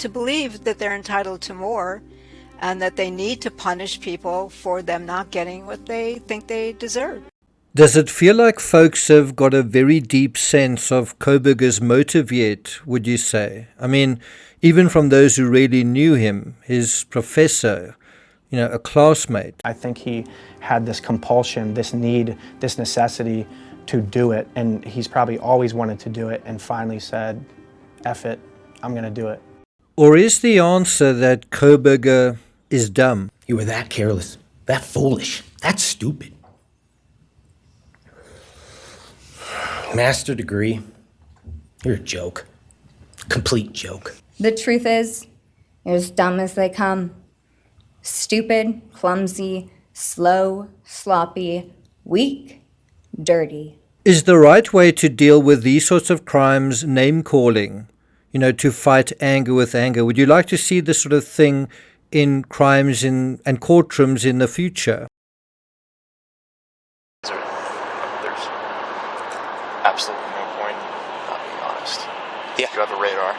to believe that they're entitled to more and that they need to punish people for them not getting what they think they deserve. Does it feel like folks have got a very deep sense of Kohberger's motive yet, would you say? I mean, even from those who really knew him, his professor, a classmate. I think he had this compulsion, this need, this necessity to do it, and he's probably always wanted to do it and finally said, F it, I'm going to do it. Or is the answer that Kohberger is dumb? You were that careless, that foolish, that stupid. Master degree, you're a joke. Complete joke. The truth is, you're as dumb as they come. Stupid, clumsy, slow, sloppy, weak, dirty. Is the right way to deal with these sorts of crimes name-calling? To fight anger with anger? Would you like to see this sort of thing in crimes and courtrooms in the future? There's absolutely no point not being honest. Yeah. You have a radar.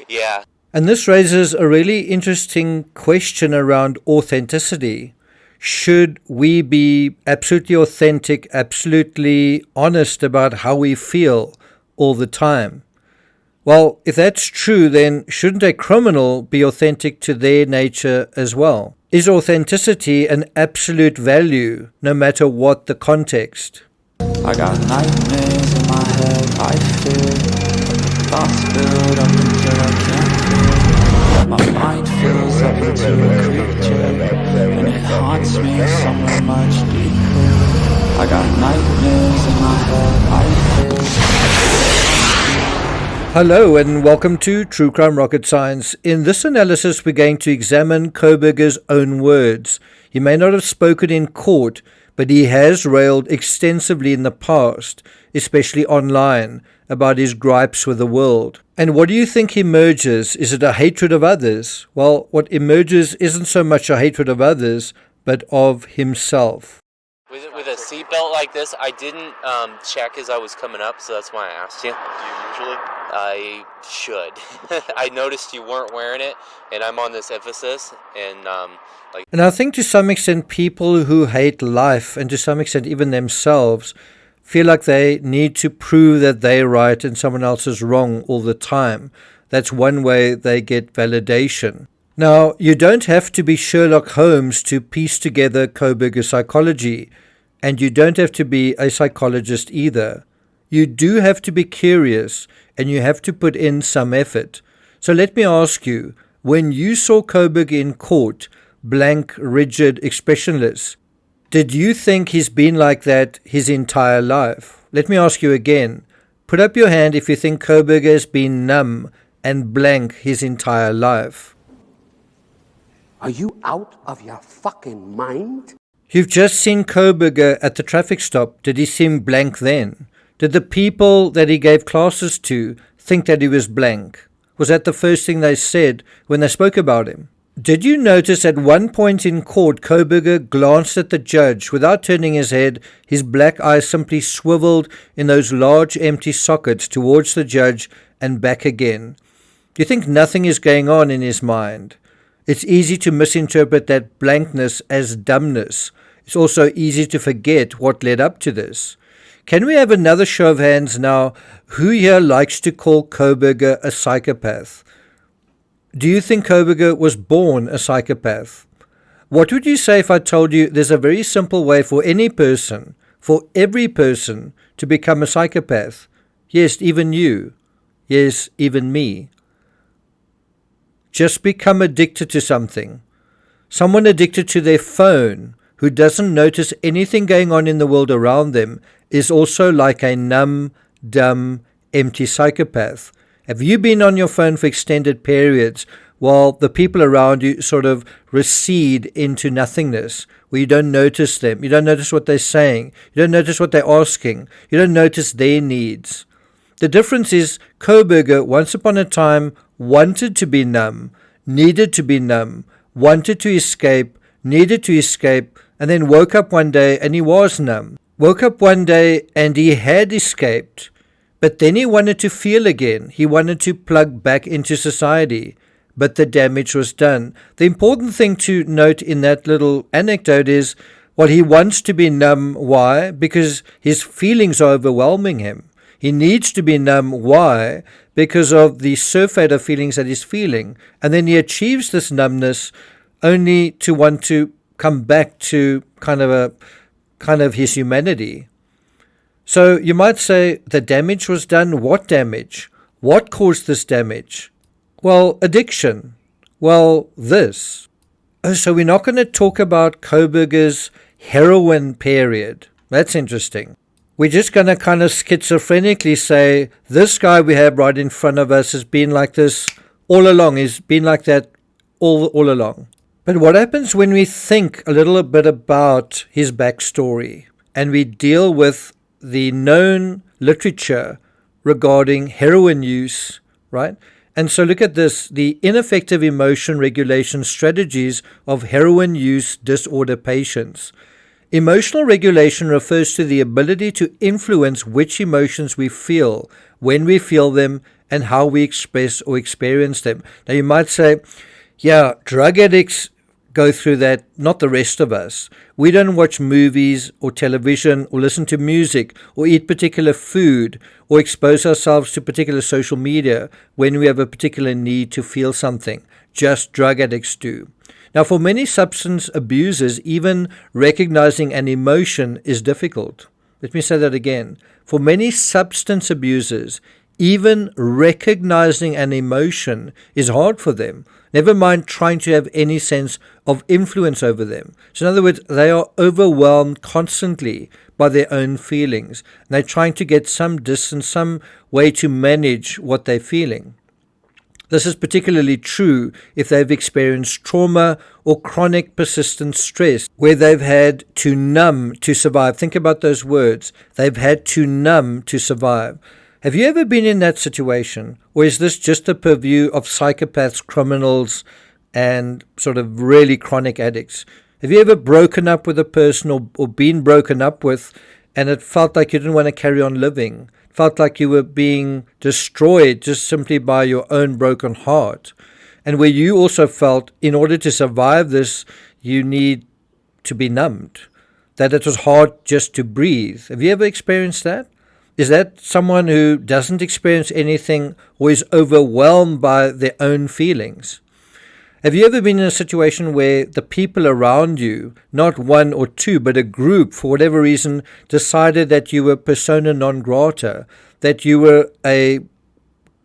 Yeah. And this raises a really interesting question around authenticity. Should we be absolutely authentic, absolutely honest about how we feel all the time? Well, if that's true, then shouldn't a criminal be authentic to their nature as well? Is authenticity an absolute value, no matter what the context? I got nightmares in my head, I fear. Thoughts build up until I can't feel. My mind fills up into a creature, and it haunts me somewhere much deeper. I got nightmares in my head, I fear. Hello and welcome to True Crime Rocket Science. In this analysis, we're going to examine Kohberger's own words. He may not have spoken in court, but he has railed extensively in the past, especially online, about his gripes with the world. And what do you think emerges? Is it a hatred of others? Well, what emerges isn't so much a hatred of others, but of himself. With a seatbelt like this, I didn't check as I was coming up, so that's why I asked you. Do you usually? I should. I noticed you weren't wearing it, and I'm on this emphasis, and And I think to some extent people who hate life, and to some extent even themselves, feel like they need to prove that they're right and someone else is wrong all the time. That's one way they get validation. Now, you don't have to be Sherlock Holmes to piece together Kohberger's psychology, and you don't have to be a psychologist either. You do have to be curious, and you have to put in some effort. So let me ask you, when you saw Kohberger in court, blank, rigid, expressionless, did you think he's been like that his entire life? Let me ask you again. Put up your hand if you think Kohberger has been numb and blank his entire life. Are you out of your fucking mind? You've just seen Kohberger at the traffic stop. Did he seem blank then? Did the people that he gave classes to think that he was blank? Was that the first thing they said when they spoke about him? Did you notice at one point in court, Kohberger glanced at the judge without turning his head, his black eyes simply swiveled in those large empty sockets towards the judge and back again? Do you think nothing is going on in his mind? It's easy to misinterpret that blankness as dumbness. It's also easy to forget what led up to this. Can we have another show of hands now? Who here likes to call Kohberger a psychopath? Do you think Kohberger was born a psychopath? What would you say if I told you there's a very simple way for any person, for every person, to become a psychopath? Yes, even you. Yes, even me. Just become addicted to something. Someone addicted to their phone who doesn't notice anything going on in the world around them is also like a numb, dumb, empty psychopath. Have you been on your phone for extended periods while the people around you sort of recede into nothingness, where you don't notice them, you don't notice what they're saying, you don't notice what they're asking, you don't notice their needs? The difference is Kohberger, once upon a time, wanted to be numb, needed to be numb, wanted to escape, needed to escape, and then woke up one day and he was numb. Woke up one day and he had escaped, But then he wanted to feel again. He wanted to plug back into society. But the damage was done. The important thing to note in that little anecdote is, well, he wants to be numb. Why? Because his feelings are overwhelming him. He needs to be numb. Why? Because of the surfeit of feelings that he's feeling. And then he achieves this numbness only to want to come back to kind of his humanity. So you might say the damage was done. What damage? What caused this damage? Well, addiction. Well, this. Oh, so we're not going to talk about Kohberger's heroin period. That's interesting. We're just going to kind of schizophrenically say, this guy we have right in front of us has been like this all along. He's been like that all along. But what happens when we think a little bit about his backstory and we deal with the known literature regarding heroin use, right? And so look at this, the ineffective emotion regulation strategies of heroin use disorder patients. Emotional regulation refers to the ability to influence which emotions we feel, when we feel them, and how we express or experience them. Now you might say, yeah, drug addicts go through that, not the rest of us. We don't watch movies or television or listen to music or eat particular food or expose ourselves to particular social media when we have a particular need to feel something. Just drug addicts do. Now, for many substance abusers, even recognizing an emotion is difficult. Let me say that again. For many substance abusers, even recognizing an emotion is hard for them. Never mind trying to have any sense of influence over them. So in other words, they are overwhelmed constantly by their own feelings. And they're trying to get some distance, some way to manage what they're feeling. This is particularly true if they've experienced trauma or chronic persistent stress, where they've had to numb to survive. Think about those words. They've had to numb to survive. Have you ever been in that situation? Or is this just a purview of psychopaths, criminals, and sort of really chronic addicts? Have you ever broken up with a person or been broken up with, and it felt like you didn't want to carry on living? Felt like you were being destroyed just simply by your own broken heart? And where you also felt, in order to survive this, you need to be numbed, that it was hard just to breathe. Have you ever experienced that? Is that someone who doesn't experience anything or is overwhelmed by their own feelings? Have you ever been in a situation where the people around you, not one or two, but a group, for whatever reason, decided that you were persona non grata, that you were a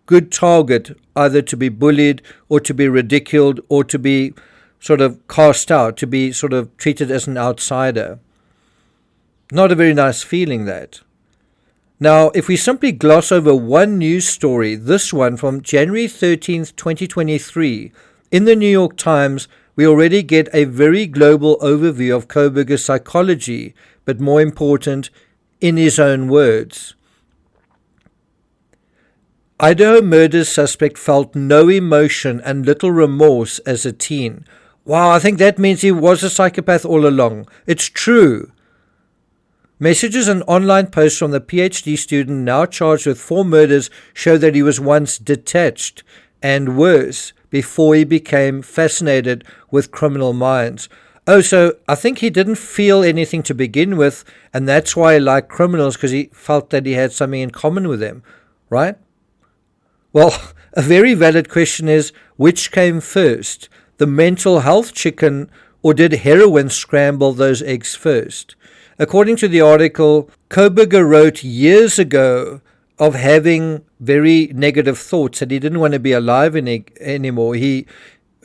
good target either to be bullied or to be ridiculed or to be sort of cast out, to be sort of treated as an outsider? Not a very nice feeling, that. Now, if we simply gloss over one news story, this one from January 13th, 2023, in the New York Times, we already get a very global overview of Kohberger's psychology, but more important, in his own words. Idaho murder suspect felt no emotion and little remorse as a teen. Wow, I think that means he was a psychopath all along. It's true. Messages and online posts from the PhD student now charged with 4 murders show that he was once detached and worse before he became fascinated with criminal minds. Oh, so I think he didn't feel anything to begin with, and that's why he liked criminals, because he felt that he had something in common with them, right? Well, a very valid question is, which came first, the mental health chicken, or did heroin scramble those eggs first? According to the article, Kohberger wrote years ago of having very negative thoughts, that he didn't want to be alive anymore. He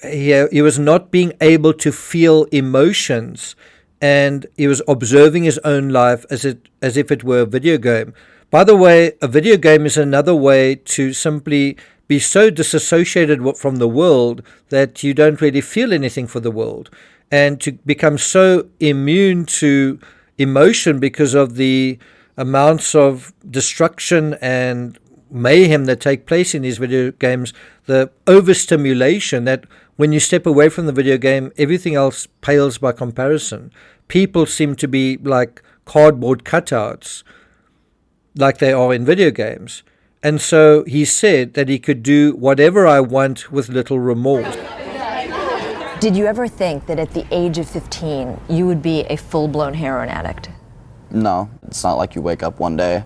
was not being able to feel emotions, and he was observing his own life as if it were a video game. By the way, a video game is another way to simply be so disassociated from the world that you don't really feel anything for the world, and to become so immune to emotion because of the amounts of destruction and mayhem that take place in these video games, the overstimulation, that when you step away from the video game, everything else pales by comparison. People seem to be like cardboard cutouts. like they are in video games. And so he said that he could do whatever I want with little remorse. Did you ever think that at the age of 15 you would be a full-blown heroin addict? No, it's not like you wake up one day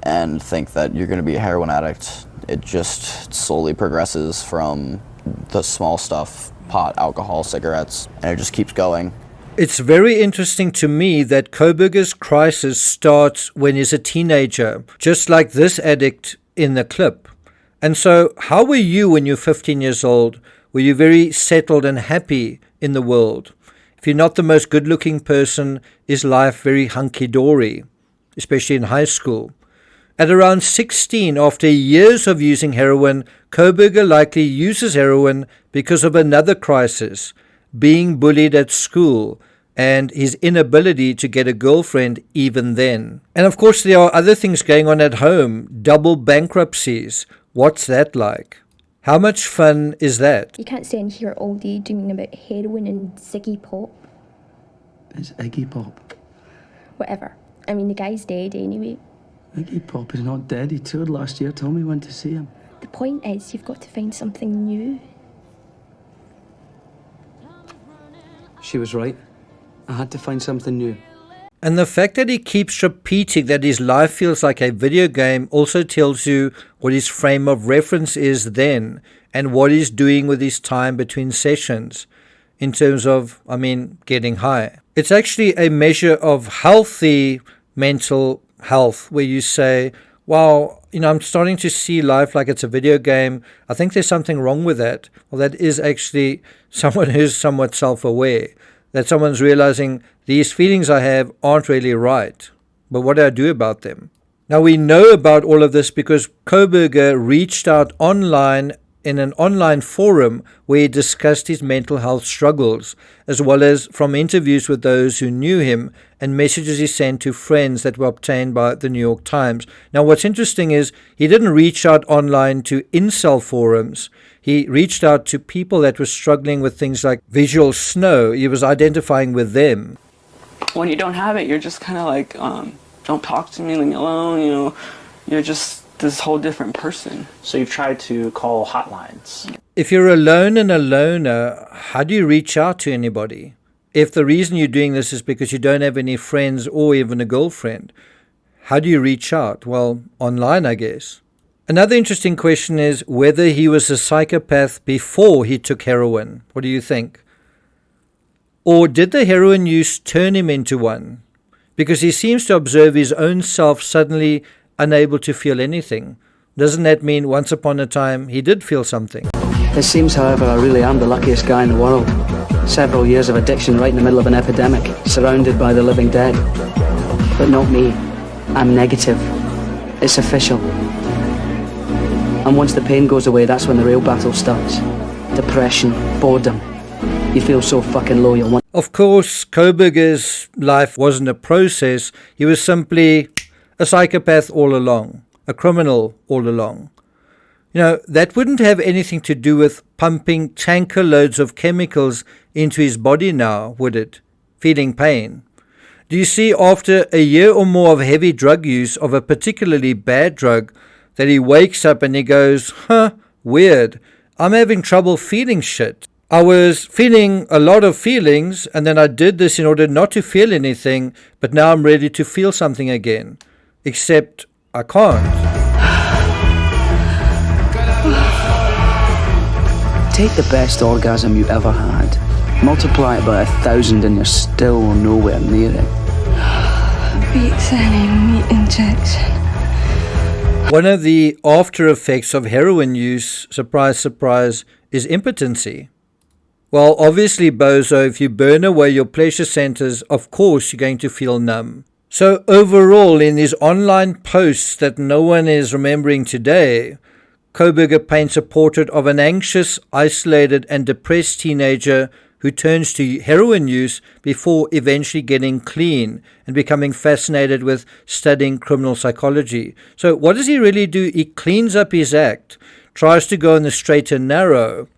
and think that you're going to be a heroin addict. It just slowly progresses from the small stuff, pot, alcohol, cigarettes, and it just keeps going. It's very interesting to me that Kohberger's crisis starts when he's a teenager, just like this addict in the clip. And so, how were you when you're 15 years old? Were you very settled and happy in the world? If you're not the most good-looking person, is life very hunky-dory, especially in high school? At around 16, after years of using heroin, Kohberger likely uses heroin because of another crisis, being bullied at school, and his inability to get a girlfriend even then. And of course, there are other things going on at home, double bankruptcies. What's that like? How much fun is that? You can't stand here all day dreaming about heroin and Ziggy Pop. It's Iggy Pop. Whatever. I mean, the guy's dead anyway. Iggy Pop is not dead. He toured last year. Tommy went to see him. The point is, you've got to find something new. She was right. I had to find something new. And the fact that he keeps repeating that his life feels like a video game also tells you what his frame of reference is then and what he's doing with his time between sessions in terms of, getting high. It's actually a measure of healthy mental health where you say, wow, I'm starting to see life like it's a video game. I think there's something wrong with that. Well, that is actually someone who's somewhat self-aware, that someone's realizing these feelings I have aren't really right, but what do I do about them? Now, we know about all of this because Kohberger reached out online in an online forum where he discussed his mental health struggles, as well as from interviews with those who knew him and messages he sent to friends that were obtained by the New York Times. Now, what's interesting is he didn't reach out online to incel forums. He reached out to people that were struggling with things like visual snow. He was identifying with them. When you don't have it, you're just kind of like, don't talk to me, leave me alone, you're just this whole different person. So you've tried to call hotlines. If you're alone and a loner, how do you reach out to anybody? If the reason you're doing this is because you don't have any friends or even a girlfriend, how do you reach out? Well, online, I guess. Another interesting question is whether he was a psychopath before he took heroin. What do you think? Or did the heroin use turn him into one? Because he seems to observe his own self suddenly unable to feel anything. Doesn't that mean once upon a time he did feel something? It seems, however, I really am the luckiest guy in the world. Several years of addiction right in the middle of an epidemic, surrounded by the living dead. But not me. I'm negative. It's official. And once the pain goes away, that's when the real battle starts. Depression, boredom. You feel so fucking low you'll want... Of course, Kohberger's life wasn't a process. He was simply a psychopath all along, a criminal all along. That wouldn't have anything to do with pumping tanker loads of chemicals into his body now, would it? Feeling pain. Do you see, after a year or more of heavy drug use of a particularly bad drug, that he wakes up and he goes, weird, I'm having trouble feeling shit. I was feeling a lot of feelings, and then I did this in order not to feel anything, but now I'm ready to feel something again. Except I can't. Take the best orgasm you ever had. Multiply it by 1,000 and you're still nowhere near it. Beats any meat injection. One of the after effects of heroin use, surprise, surprise, is impotency. Well, obviously, bozo, if you burn away your pleasure centers, of course you're going to feel numb. So overall, in these online posts that no one is remembering today, Kohberger paints a portrait of an anxious, isolated and depressed teenager who turns to heroin use before eventually getting clean and becoming fascinated with studying criminal psychology. So what does he really do? He cleans up his act, tries to go in the straight and narrow,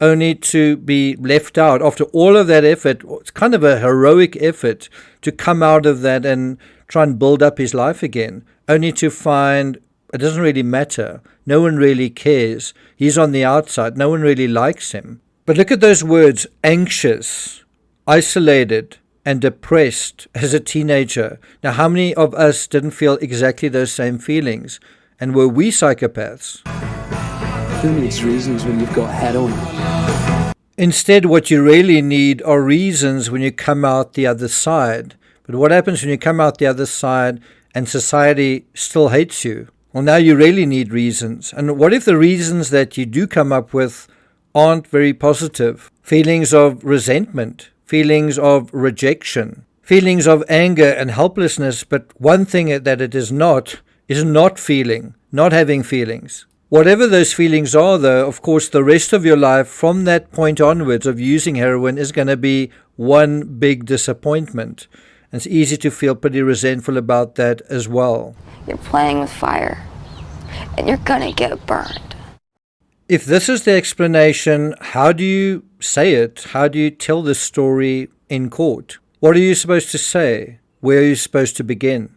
only to be left out after all of that effort. It's kind of a heroic effort to come out of that and try and build up his life again, only to find it doesn't really matter. No one really cares. He's on the outside. No one really likes him. But look at those words, anxious, isolated, and depressed as a teenager. Now, how many of us didn't feel exactly those same feelings? And were we psychopaths? Who needs reasons when you've got heroin? Instead, what you really need are reasons when you come out the other side. But what happens when you come out the other side and society still hates you? Well, now you really need reasons. And what if the reasons that you do come up with aren't very positive? Feelings of resentment, feelings of rejection, feelings of anger and helplessness. But one thing that it is not feeling, not having feelings. Whatever those feelings are, though, of course, the rest of your life from that point onwards of using heroin is going to be one big disappointment. And it's easy to feel pretty resentful about that as well. You're playing with fire, and you're gonna get burned. If this is the explanation, how do you say it? How do you tell this story in court? What are you supposed to say? Where are you supposed to begin?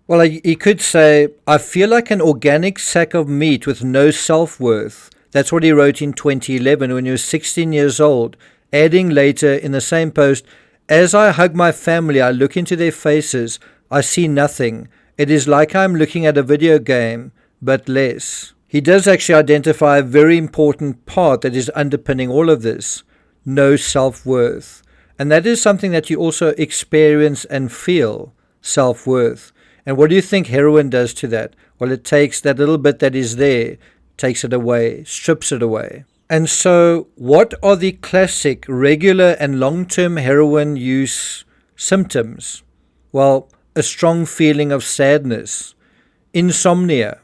Well, he could say, I feel like an organic sack of meat with no self-worth. That's what he wrote in 2011 when he was 16 years old, adding later in the same post, as I hug my family, I look into their faces, I see nothing. It is like I'm looking at a video game, but less. He does actually identify a very important part that is underpinning all of this, no self-worth. And that is something that you also experience and feel, self-worth. And what do you think heroin does to that? Well, it takes that little bit that is there, takes it away, strips it away. And so what are the classic regular and long-term heroin use symptoms? Well, a strong feeling of sadness, insomnia,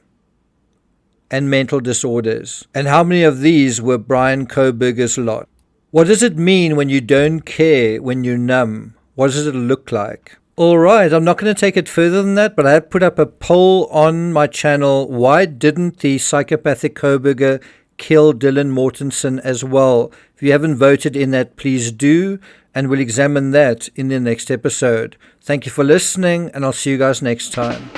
and mental disorders. And how many of these were Brian Kohberger's lot? What does it mean when you don't care, when you're numb? What does it look like? All right, I'm not going to take it further than that, but I have put up a poll on my channel. Why didn't the psychopathic Kohberger kill Dylan Mortensen as well? If you haven't voted in that, please do, and we'll examine that in the next episode. Thank you for listening, and I'll see you guys next time.